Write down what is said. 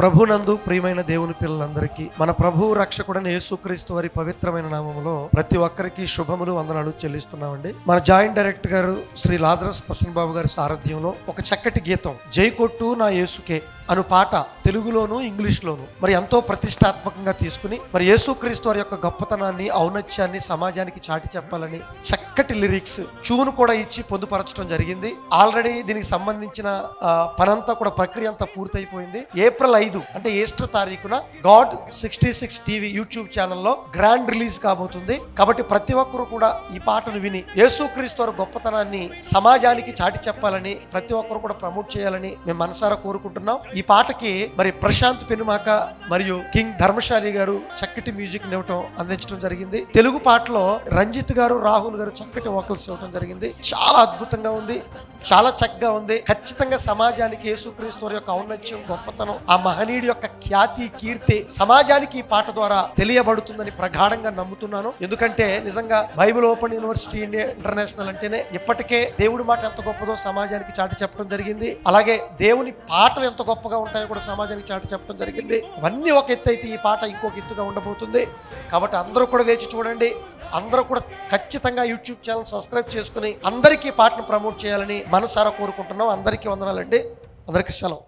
ప్రభునందు ప్రియమైన దేవుని పిల్లలందరికీ మన ప్రభువు రక్షకుడైన యేసుక్రీస్తు వారి పవిత్రమైన నామములో ప్రతి ఒక్కరికి శుభములు వందనాలు చెల్లిస్తున్నామండి. మన జాయింట్ డైరెక్టర్ గారు శ్రీ లాజరస్ ప్రసన్న బాబు గారి సారథ్యంలో ఒక చక్కటి గీతం జై కొట్టు నా యేసుకే అను పాట తెలుగులోను ఇంగ్లీష్లోను మరి ఎంతో ప్రతిష్టాత్మకంగా తీసుకుని మరి యేసుక్రీస్తు వారి యొక్క గొప్పతనాన్ని ఔన్నత్యాన్ని సమాజానికి చాటి చెప్పాలని చక్కటి లిరిక్స్ ట్యూన్ కూడా ఇచ్చి పొందుపరచడం జరిగింది. ఆల్రెడీ దీనికి సంబంధించిన పనంతా కూడా ప్రక్రియ అంతా పూర్తయిపోయింది. ఏప్రిల్ 5 అంటే ఈస్టర్ తారీఖున గాడ్ 66 టీవీ యూట్యూబ్ ఛానల్లో గ్రాండ్ రిలీజ్ కాబోతుంది. కాబట్టి ప్రతి ఒక్కరు కూడా ఈ పాటను విని యేసుక్రీస్తు వారి గొప్పతనాన్ని సమాజానికి చాటి చెప్పాలని ప్రతి ఒక్కరు కూడా ప్రమోట్ చేయాలని మేము మనసారా కోరుకుంటున్నాం. ఈ పాటకి మరి ప్రశాంత్ పెనుమాక మరియు కింగ్ ధర్మశాలి గారు చక్కటి మ్యూజిక్ అందించడం జరిగింది. తెలుగు పాటలో రంజిత్ గారు రాహుల్ గారు చక్కటి వోకల్స్ ఇవ్వడం జరిగింది. చాలా అద్భుతంగా ఉంది, చాలా చక్కగా ఉంది. ఖచ్చితంగా సమాజానికి యేసుక్రీస్తు వారి యొక్క ఔన్నత్యం, గొప్పతనం, ఆ మహనీయుడి యొక్క ఖ్యాతి, కీర్తి సమాజానికి ఈ పాట ద్వారా తెలియబడుతుందని ప్రగాఢంగా నమ్ముతున్నాను. ఎందుకంటే నిజంగా Bible open university India international అంటేనే ఇప్పటికే దేవుడి మాట ఎంత గొప్పదో సమాజానికి చాటి చెప్పడం జరిగింది. అలాగే దేవుని పాటలు ఎంత గొప్పగా ఉంటాయో కూడా సమాజానికి చాటి చెప్పడం జరిగింది. అవన్నీ ఒక ఎత్తు అయితే ఈ పాట ఇంకొక ఎత్తుగా ఉండబోతుంది. కాబట్టి అందరూ కూడా వేచి చూడండి. అందరూ కూడా ఖచ్చితంగా యూట్యూబ్ ఛానల్ సబ్స్క్రైబ్ చేసుకుని అందరికీ పాటను ప్రమోట్ చేయాలని మనసారా కోరుకుంటున్నాం. అందరికీ వందనాలండి. అందరికీ సెలవు.